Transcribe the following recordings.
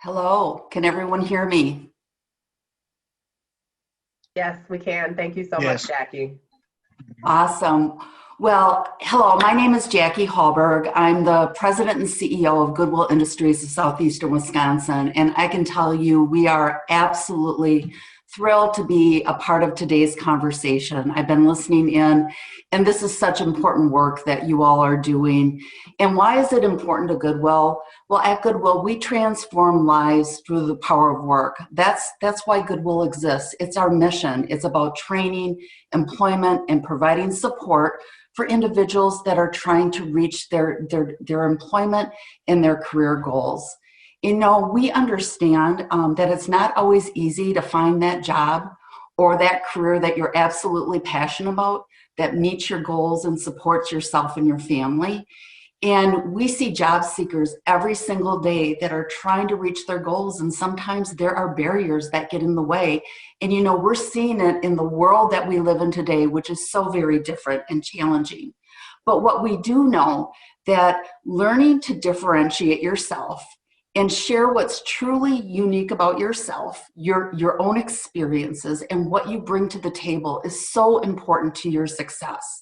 Hello, can everyone hear me? Yes, we can. Thank you so much, Yes. Jackie. Awesome. Well, hello, my name is Jackie Hallberg. I'm the president and CEO of Goodwill Industries of Southeastern Wisconsin, and I can tell you we are absolutely thrilled to be a part of today's conversation. I've been listening in, and this is such important work that you all are doing. And why is it important to Goodwill? Well, at Goodwill, we transform lives through the power of work. That's why Goodwill exists. It's our mission. It's about training, employment, and providing support for individuals that are trying to reach their employment and their career goals. You know, we understand that it's not always easy to find that job or that career that you're absolutely passionate about, that meets your goals and supports yourself and your family. And we see job seekers every single day that are trying to reach their goals, and sometimes there are barriers that get in the way. And you know, we're seeing it in the world that we live in today, which is so very different and challenging. But what we do know, that learning to differentiate yourself and share what's truly unique about yourself, your own experiences and what you bring to the table is so important to your success.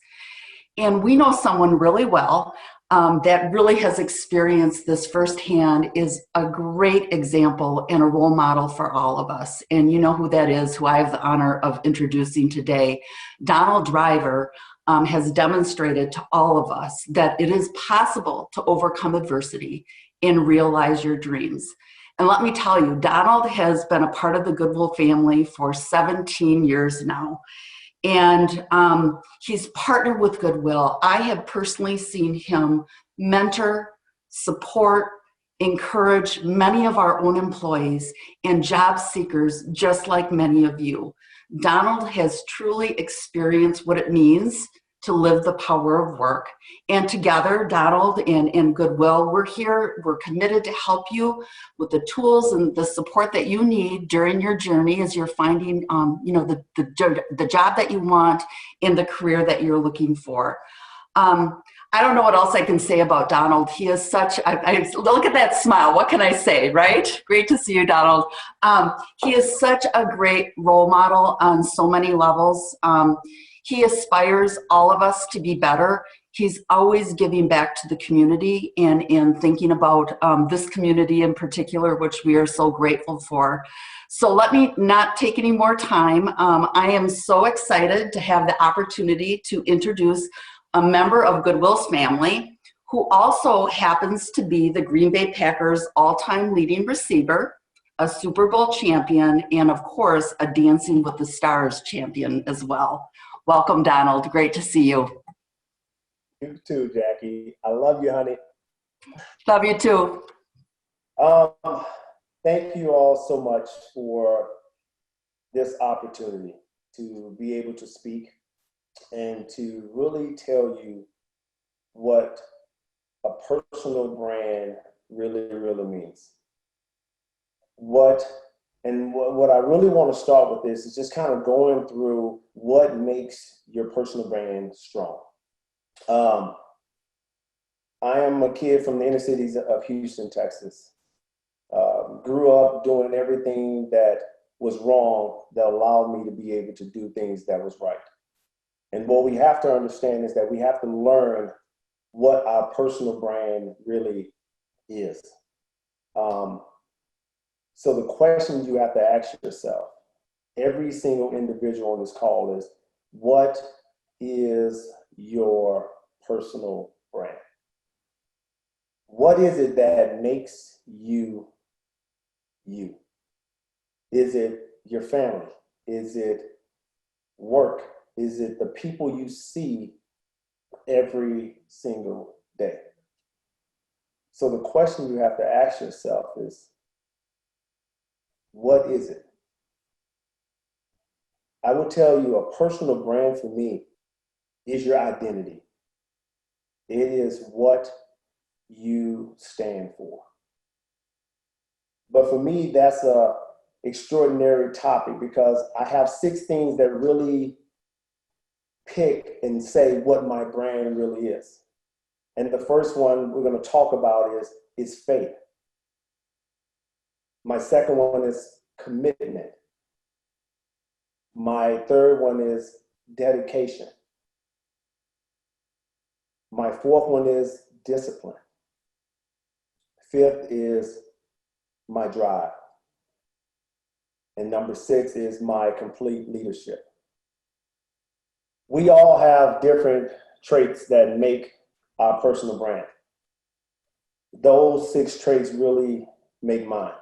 And we know someone really well that really has experienced this firsthand, is a great example and a role model for all of us. And you know who that is, who I have the honor of introducing today. Donald Driver has demonstrated to all of us that it is possible to overcome adversity and realize your dreams. And let me tell you, Donald has been a part of the Goodwill family for 17 years now. And he's partnered with Goodwill. I have personally seen him mentor, support, encourage many of our own employees and job seekers, just like many of you. Donald has truly experienced what it means to live the power of work. And together, Donald and Goodwill, we're here, we're committed to help you with the tools and the support that you need during your journey as you're finding the job that you want and the career that you're looking for. I don't know what else I can say about Donald. He is such, I look at that smile, what can I say, right? Great to see you, Donald. He is such a great role model on so many levels. He aspires all of us to be better. He's always giving back to the community and thinking about this community in particular, which we are so grateful for. So let me not take any more time. I am so excited to have the opportunity to introduce a member of Goodwill's family, who also happens to be the Green Bay Packers all-time leading receiver, a Super Bowl champion, and of course, a Dancing with the Stars champion as well. Welcome, Donald. Great to see you. You too, Jackie. I love you, honey. Love you too. Thank you all so much for this opportunity to be able to speak and to really tell you what a personal brand really, really means. What I really want to start with this is just kind of going through what makes your personal brand strong. I am a kid from the inner cities of Houston, Texas. Grew up doing everything that was wrong that allowed me to be able to do things that was right. And what we have to understand is that we have to learn what our personal brand really is. So the question you have to ask yourself, every single individual on this call, is what is your personal brand? What is it that makes you you? Is it your family? Is it work? Is it the people you see every single day? So the question you have to ask yourself is, what is it? I will tell you, a personal brand for me is your identity. It is what you stand for. But for me, that's a extraordinary topic because I have 6 things that really pick and say what my brand really is. And the first one we're going to talk about is faith. My second one is commitment. My third one is dedication. My fourth one is discipline. Fifth is my drive. And number 6 is my complete leadership. We all have different traits that make our personal brand. Those 6 traits really make mine.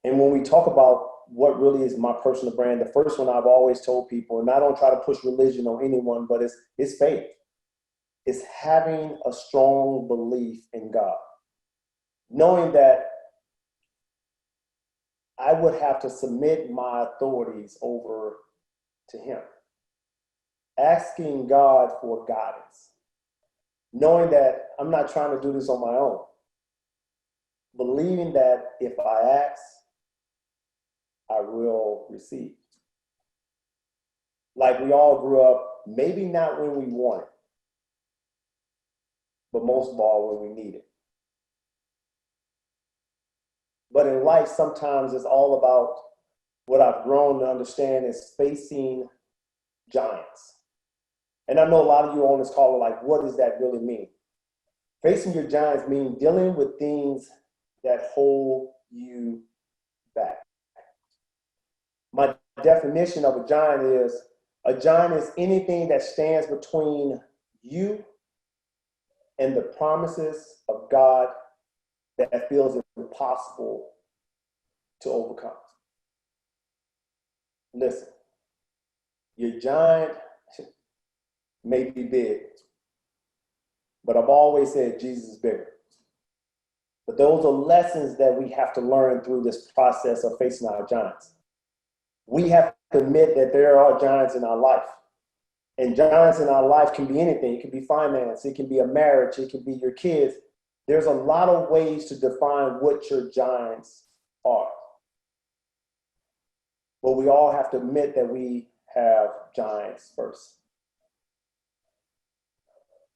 And when we talk about what really is my personal brand, the first one I've always told people, and I don't try to push religion on anyone, but it's faith. It's having a strong belief in God. Knowing that I would have to submit my authorities over to Him. Asking God for guidance. Knowing that I'm not trying to do this on my own. Believing that if I ask, I will receive. Like we all grew up, maybe not when we want it, but most of all when we need it. But in life, sometimes it's all about what I've grown to understand is facing giants. And I know a lot of you on this call are like, what does that really mean? Facing your giants means dealing with things that hold you back. My definition of a giant is anything that stands between you and the promises of God that feels impossible to overcome. Listen, your giant may be big, but I've always said Jesus is bigger. But those are lessons that we have to learn through this process of facing our giants. We have to admit that there are giants in our life. And giants in our life can be anything. It can be finance. It can be a marriage. It can be your kids. There's a lot of ways to define what your giants are. But we all have to admit that we have giants first.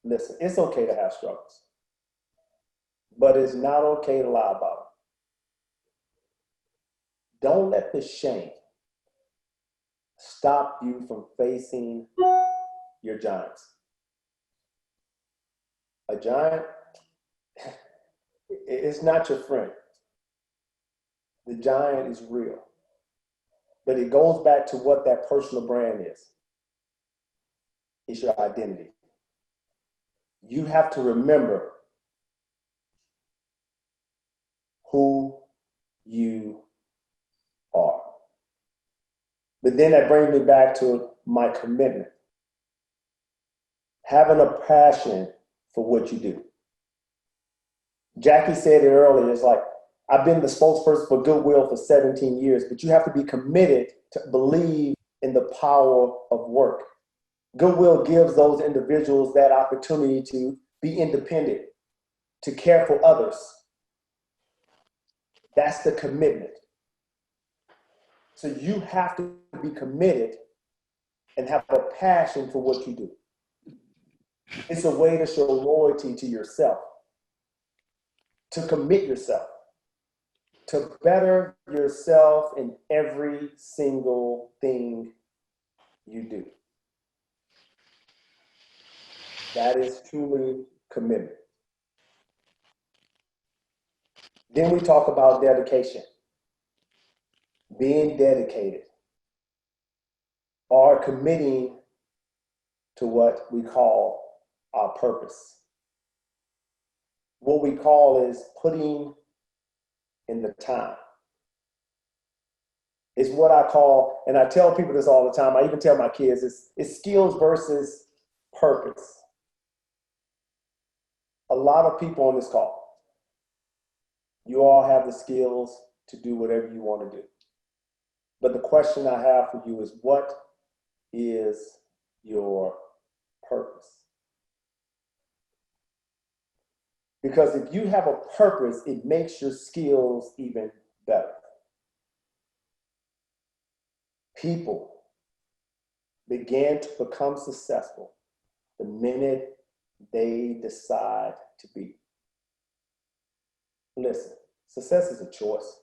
Listen, it's okay to have struggles, but it's not okay to lie about them. Don't let the shame stop you from facing your giants. A giant, it's not your friend. The giant is real. But it goes back to what that personal brand is. It's your identity. You have to remember who you are. But then that brings me back to my commitment. Having a passion for what you do. Jackie said it earlier, it's like, I've been the spokesperson for Goodwill for 17 years, but you have to be committed to believe in the power of work. Goodwill gives those individuals that opportunity to be independent, to care for others. That's the commitment. So you have to be committed and have a passion for what you do. It's a way to show loyalty to yourself, to commit yourself, to better yourself in every single thing you do. That is truly commitment. Then we talk about dedication. Being dedicated or committing to what we call our purpose. What we call is putting in the time. It's what I call, and I tell people this all the time, I even tell my kids, it's skills versus purpose. A lot of people on this call, you all have the skills to do whatever you want to do. But the question I have for you is, what is your purpose? Because if you have a purpose, it makes your skills even better. People began to become successful the minute they decide to be. Listen, success is a choice.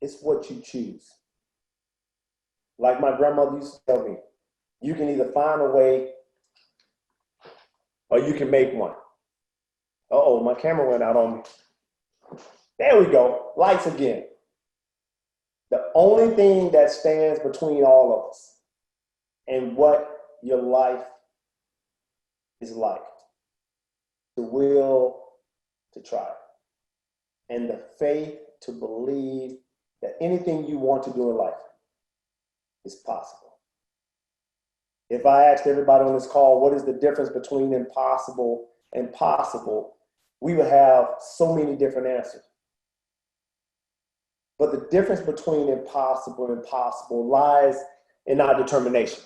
It's what you choose. Like my grandmother used to tell me, you can either find a way or you can make one. Uh-oh, my camera went out on me. There we go, lights again. The only thing that stands between all of us and what your life is like, the will to try, and the faith to believe that anything you want to do in life is possible. If I asked everybody on this call, what is the difference between impossible and possible, we would have so many different answers. But the difference between impossible and possible lies in our determination.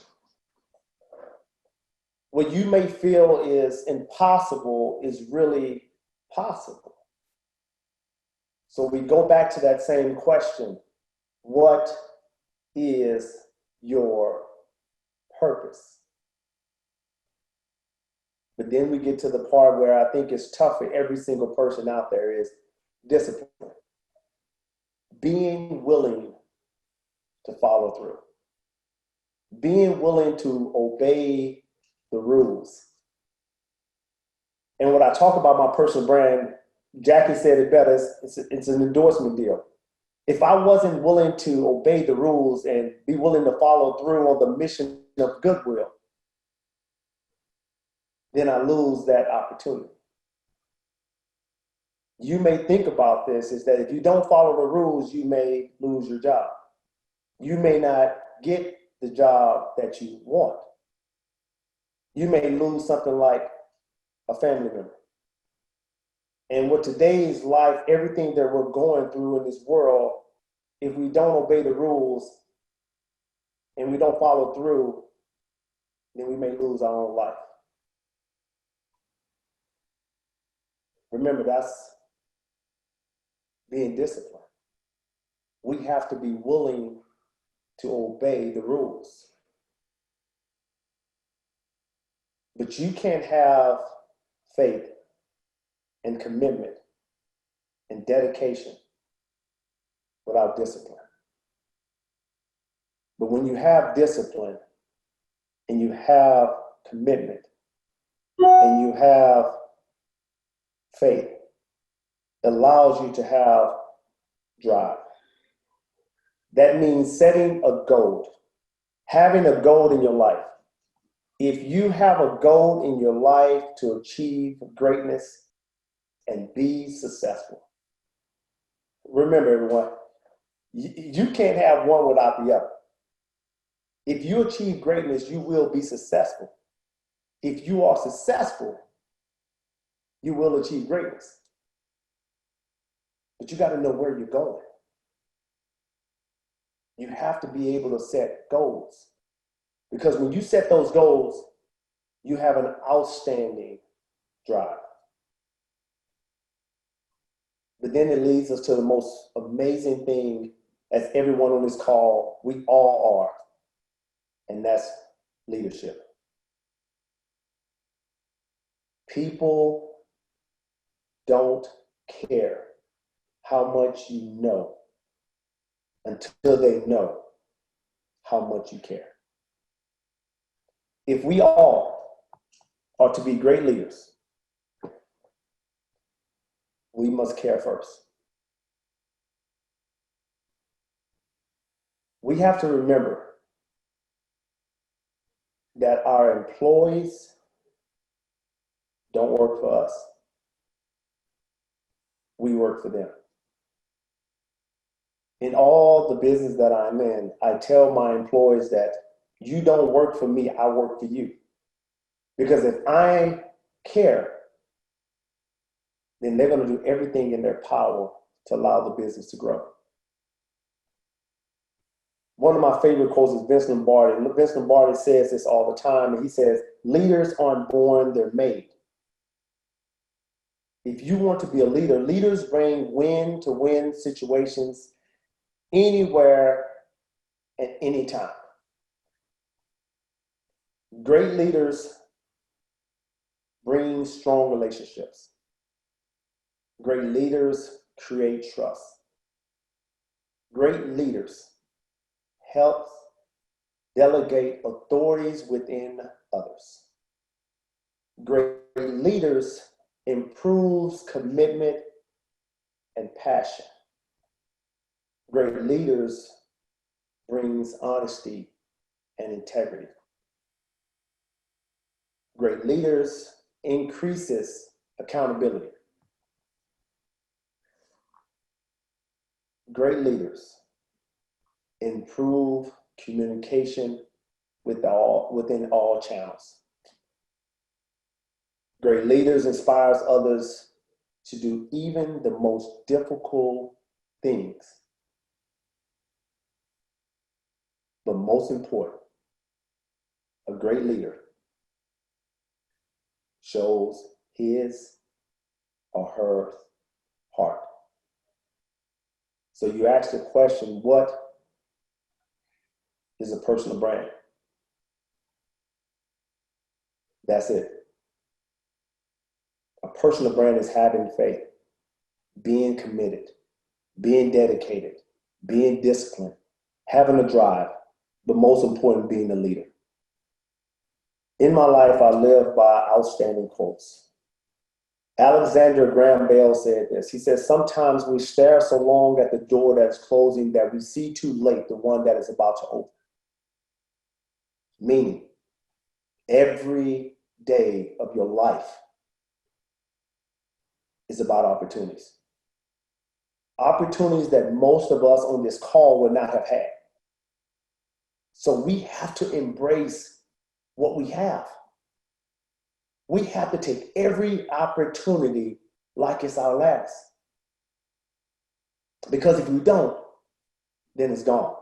What you may feel is impossible is really possible. So we go back to that same question. What is your purpose? But then we get to the part where I think it's tough for every single person out there is discipline. Being willing to follow through. Being willing to obey the rules. And when I talk about my personal brand, Jackie said it better, it's an endorsement deal. If I wasn't willing to obey the rules and be willing to follow through on the mission of goodwill, then I lose that opportunity. You may think about this is that if you don't follow the rules, you may lose your job. You may not get the job that you want. You may lose something like a family member. And with today's life, everything that we're going through in this world, if we don't obey the rules and we don't follow through, then we may lose our own life. Remember, that's being disciplined. We have to be willing to obey the rules. But you can't have faith and commitment and dedication without discipline. But when you have discipline and you have commitment and you have faith, it allows you to have drive. That means setting a goal, having a goal in your life. If you have a goal in your life to achieve greatness and be successful, remember everyone, you can't have one without the other. If you achieve greatness, you will be successful. If you are successful, you will achieve greatness. But you got to know where you're going. You have to be able to set goals. Because when you set those goals, you have an outstanding drive. But then it leads us to the most amazing thing, as everyone on this call, we all are, and that's leadership. People don't care how much you know until they know how much you care. If we all are to be great leaders, we must care first. We have to remember that our employees don't work for us. We work for them. In all the business that I'm in, I tell my employees that you don't work for me, I work for you. Because if I care, then they're going to do everything in their power to allow the business to grow. One of my favorite quotes is Vince Lombardi. Vince Lombardi says this all the time, and he says, leaders aren't born, they're made. If you want to be a leader, leaders bring win-to-win situations anywhere at any time. Great leaders bring strong relationships. Great leaders create trust. Great leaders help delegate authorities within others. Great leaders improves commitment and passion. Great leaders brings honesty and integrity. Great leaders increases accountability. Great leaders improve communication within all channels. Great leaders inspires others to do even the most difficult things. But most important, a great leader shows his or her heart. So you ask the question, what is a personal brand? That's it. A personal brand is having faith, being committed, being dedicated, being disciplined, having a drive, but most important, being a leader. In my life, I live by outstanding quotes. Alexander Graham Bell said this. He said, sometimes we stare so long at the door that's closing that we see too late the one that is about to open. Meaning, every day of your life is about opportunities. Opportunities that most of us on this call would not have had. So we have to embrace what we have. We have to take every opportunity like it's our last. Because if we don't, then it's gone.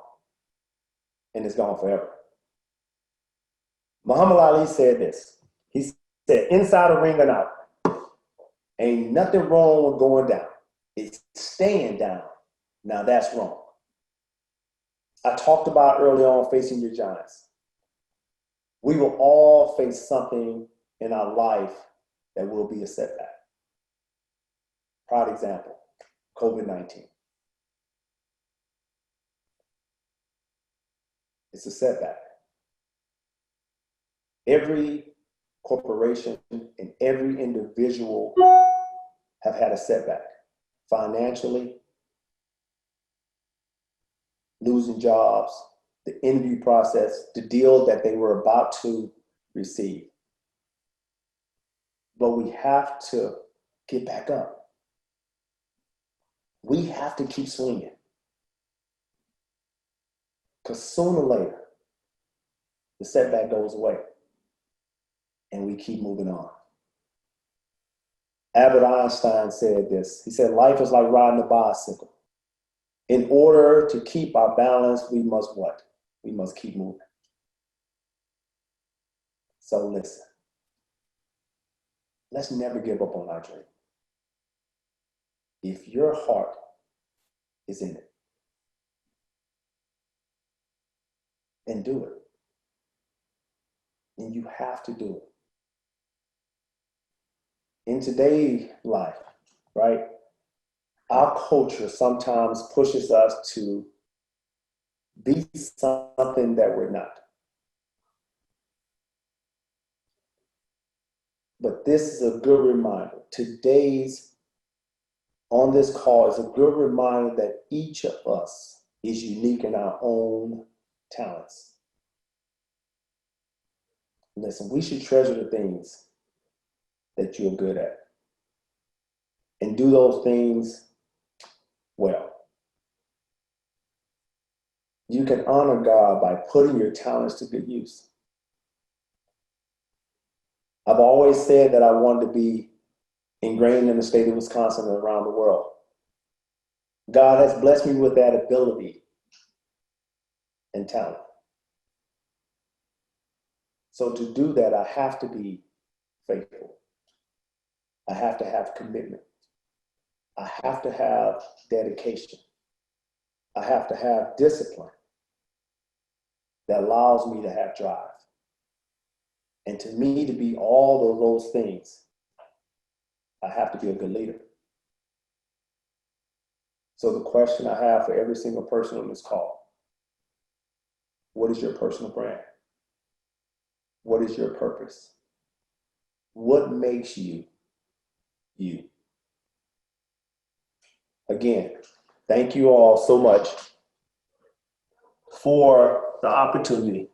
And it's gone forever. Muhammad Ali said this. He said, inside a ring and out, ain't nothing wrong with going down. It's staying down. Now that's wrong. I talked about early on facing your giants. We will all face something in our life that will be a setback. Prime example, COVID-19. It's a setback. Every corporation and every individual have had a setback. Financially, losing jobs, the interview process, the deal that they were about to receive. But we have to get back up. We have to keep swinging. Because sooner or later, the setback goes away and we keep moving on. Albert Einstein said this. He said, life is like riding a bicycle. In order to keep our balance, we must what? We must keep moving. So listen, let's never give up on our dream. If your heart is in it, then do it. And you have to do it. In today's life, right? Our culture sometimes pushes us to be something that we're not. But this is a good reminder. Today's on this call is a good reminder that each of us is unique in our own talents. Listen, we should treasure the things that you're good at and do those things well. You can honor God by putting your talents to good use. I've always said that I wanted to be ingrained in the state of Wisconsin and around the world. God has blessed me with that ability and talent. So to do that, I have to be faithful. I have to have commitment. I have to have dedication. I have to have discipline that allows me to have drive. And to me, to be all of those things, I have to be a good leader. So the question I have for every single person on this call, what is your personal brand? What is your purpose? What makes you, you? Again, thank you all so much for the opportunity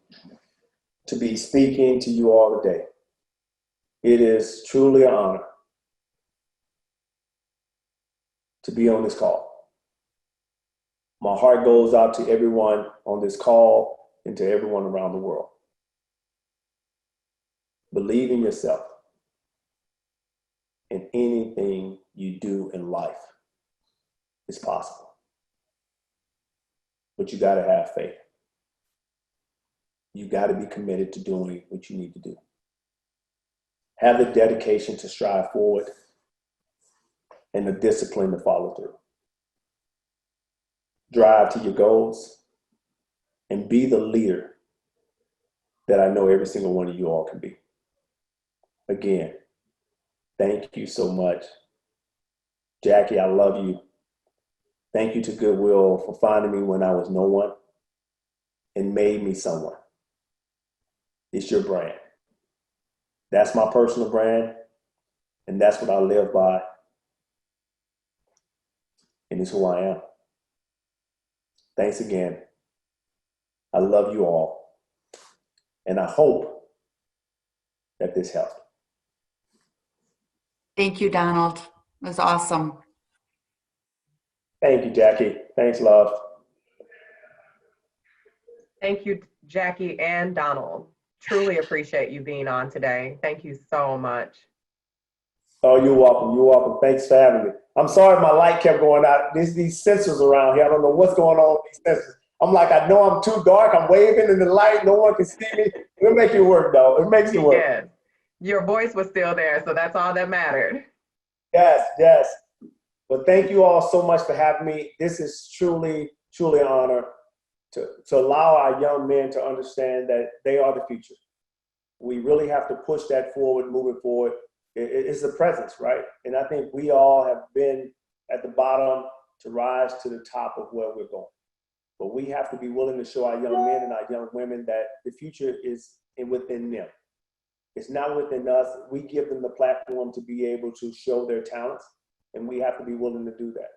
to be speaking to you all today. It is truly an honor to be on this call. My heart goes out to everyone on this call and to everyone around the world. Believe in yourself, and anything you do in life is possible. But you got to have faith. You got to be committed to doing what you need to do. Have the dedication to strive forward and the discipline to follow through. Drive to your goals and be the leader that I know every single one of you all can be. Again, thank you so much. Jackie, I love you. Thank you to Goodwill for finding me when I was no one and made me someone. It's your brand. That's my personal brand, and that's what I live by, and it's who I am. Thanks again. I love you all, and I hope that this helped. Thank you, Donald. It was awesome. Thank you, Jackie. Thanks, love. Thank you, Jackie and Donald. Truly appreciate you being on today. Thank you so much. Oh, you're welcome. You're welcome. Thanks for having me. I'm sorry my light kept going out. There's these sensors around here. I don't know what's going on with these sensors. I'm like, I know I'm too dark. I'm waving in the light. No one can see me. It'll make it work, though. It makes it work. Yes. Your voice was still there, so that's all that mattered. Yes, yes. But thank you all so much for having me. This is truly, truly an honor to allow our young men to understand that they are the future. We really have to push that forward, moving forward. It's the presence, right? And I think we all have been at the bottom to rise to the top of where we're going. But we have to be willing to show our young men and our young women that the future is within them. It's not within us. We give them the platform to be able to show their talents, and we have to be willing to do that.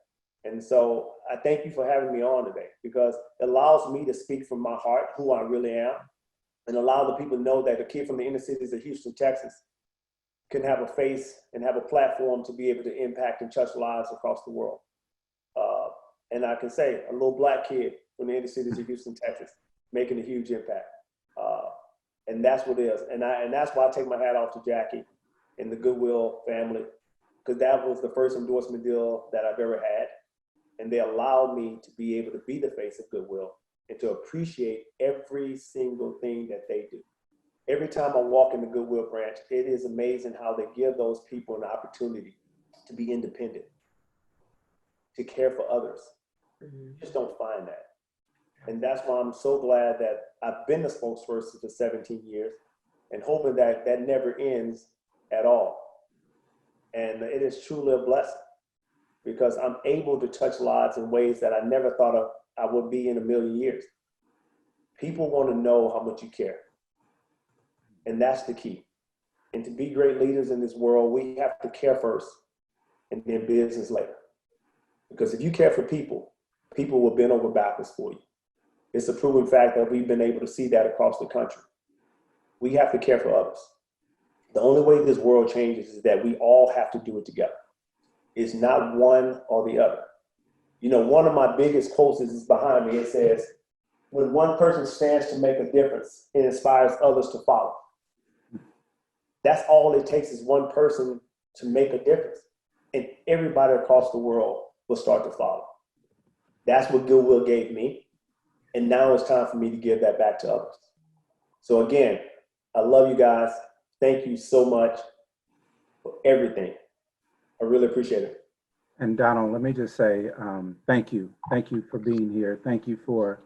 And so I thank you for having me on today, because it allows me to speak from my heart, who I really am, and allow the people to know that a kid from the inner cities of Houston, Texas, can have a face and have a platform to be able to impact and touch lives across the world. And I can say, a little black kid from the inner cities of Houston, Texas, making a huge impact. And that's what it is. And that's why I take my hat off to Jackie and the Goodwill family, because that was the first endorsement deal that I've ever had. And they allowed me to be able to be the face of Goodwill and to appreciate every single thing that they do. Every time I walk in the Goodwill branch, it is amazing how they give those people an opportunity to be independent, to care for others. You just don't find that. And that's why I'm so glad that I've been the spokesperson for 17 years and hoping that that never ends at all. And it is truly a blessing, because I'm able to touch lives in ways that I never thought I would be in a million years. People want to know how much you care. And that's the key. And to be great leaders in this world, we have to care first and then business later. Because if you care for people, people will bend over backwards for you. It's a proven fact that we've been able to see that across the country. We have to care for others. The only way this world changes is that we all have to do it together. It's not one or the other. You know, one of my biggest quotes is behind me. It says, when one person stands to make a difference, it inspires others to follow. That's all it takes, is one person to make a difference, and everybody across the world will start to follow. That's what Goodwill gave me, and now it's time for me to give that back to others. So again, I love you guys. Thank you so much for everything. I really appreciate it. And Donald, let me just say thank you. Thank you for being here. Thank you for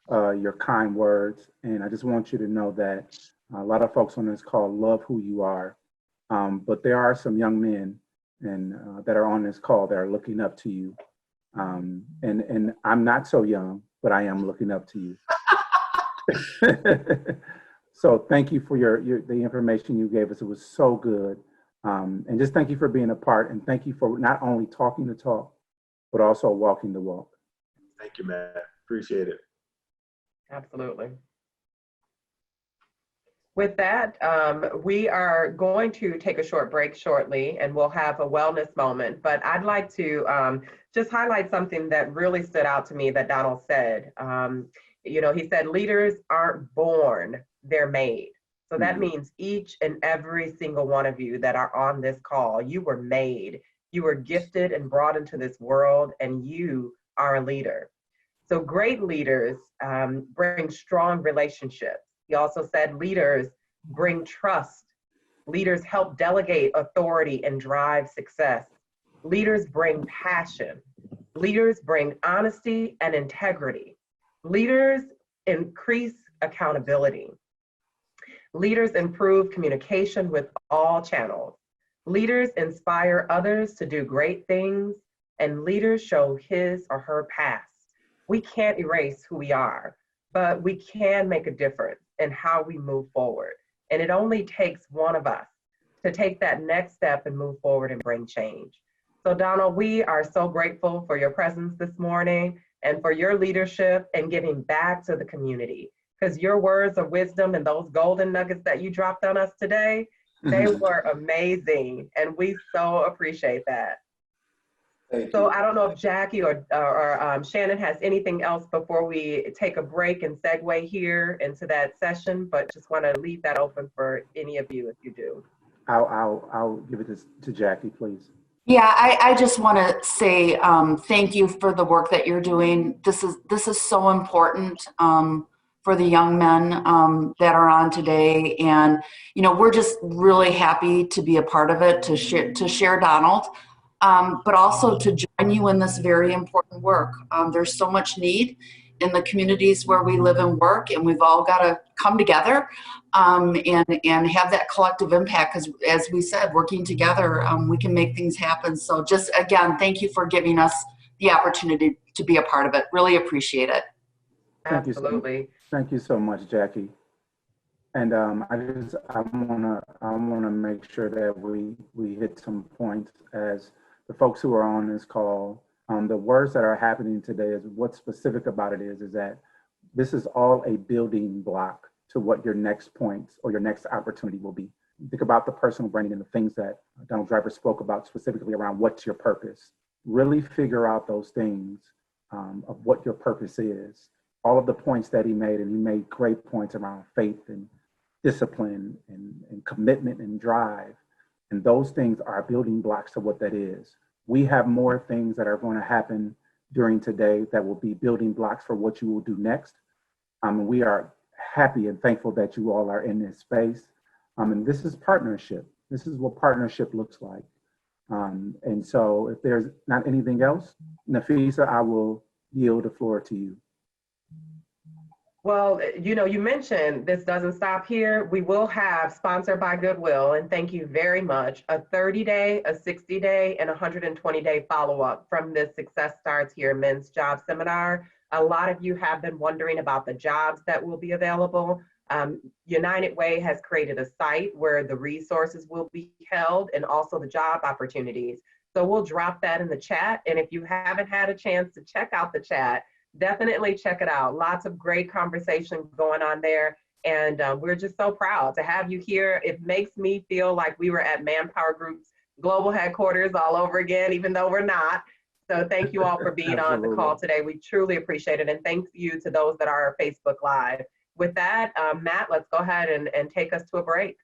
your kind words. And I just want you to know that a lot of folks on this call love who you are. But there are some young men that are on this call that are looking up to you. And I'm not so young, but I am looking up to you. So thank you for the information you gave us. It was so good. And just thank you for being a part, and thank you for not only talking the talk, but also walking the walk. Thank you, Matt. Appreciate it. Absolutely. With that, we are going to take a short break shortly, and we'll have a wellness moment. But I'd like to just highlight something that really stood out to me that Donald said. He said, leaders aren't born, they're made. So that means each and every single one of you that are on this call, you were made, you were gifted and brought into this world, and you are a leader. So great leaders bring strong relationships. He also said leaders bring trust. Leaders help delegate authority and drive success. Leaders bring passion. Leaders bring honesty and integrity. Leaders increase accountability. Leaders improve communication with all channels. Leaders inspire others to do great things, and leaders show his or her past. We can't erase who we are, but we can make a difference in how we move forward. And it only takes one of us to take that next step and move forward and bring change. So Donald, we are so grateful for your presence this morning and for your leadership and giving back to the community, because your words of wisdom and those golden nuggets that you dropped on us today, they were amazing. And we so appreciate that. So I don't know if Jackie or Shannon has anything else before we take a break and segue here into that session, but just want to leave that open for any of you if you do. I'll give it to Jackie, please. Yeah, I just want to say thank you for the work that you're doing. This is so important for the young men that are on today, and we're just really happy to be a part of it, to share Donald, but also to join you in this very important work. There's so much need in the communities where we live and work, and we've all got to come together and have that collective impact, because as we said, working together, we can make things happen. So just again, thank you for giving us the opportunity to be a part of it. Really appreciate it. Absolutely. Thank you so much, Jackie. And I wanna make sure that we hit some points as the folks who are on this call. The words that are happening today is what's specific about it is that this is all a building block to what your next points or your next opportunity will be. Think about the personal branding and the things that Donald Driver spoke about specifically around what's your purpose. Really figure out those things of what your purpose is. All of the points that he made, and he made great points around faith and discipline and commitment and drive. And those things are building blocks to what that is. We have more things that are going to happen during today that will be building blocks for what you will do next. We are happy and thankful that you all are in this space. And this is partnership. This is what partnership looks like. And so if there's not anything else, Nafisa, I will yield the floor to you. Well, you mentioned this doesn't stop here. We will have, sponsored by Goodwill, and thank you very much, a 30-day, a 60-day, and 120-day follow-up from this Success Starts Here Men's Job Seminar. A lot of you have been wondering about the jobs that will be available. United Way has created a site where the resources will be held and also the job opportunities. So we'll drop that in the chat. And if you haven't had a chance to check out the chat, definitely check it out. Lots of great conversation going on there. And we're just so proud to have you here. It makes me feel like we were at Manpower Group's global headquarters all over again, even though we're not. So thank you all for being on the call today. We truly appreciate it. And thank you to those that are Facebook Live. With that, Matt, let's go ahead and take us to a break.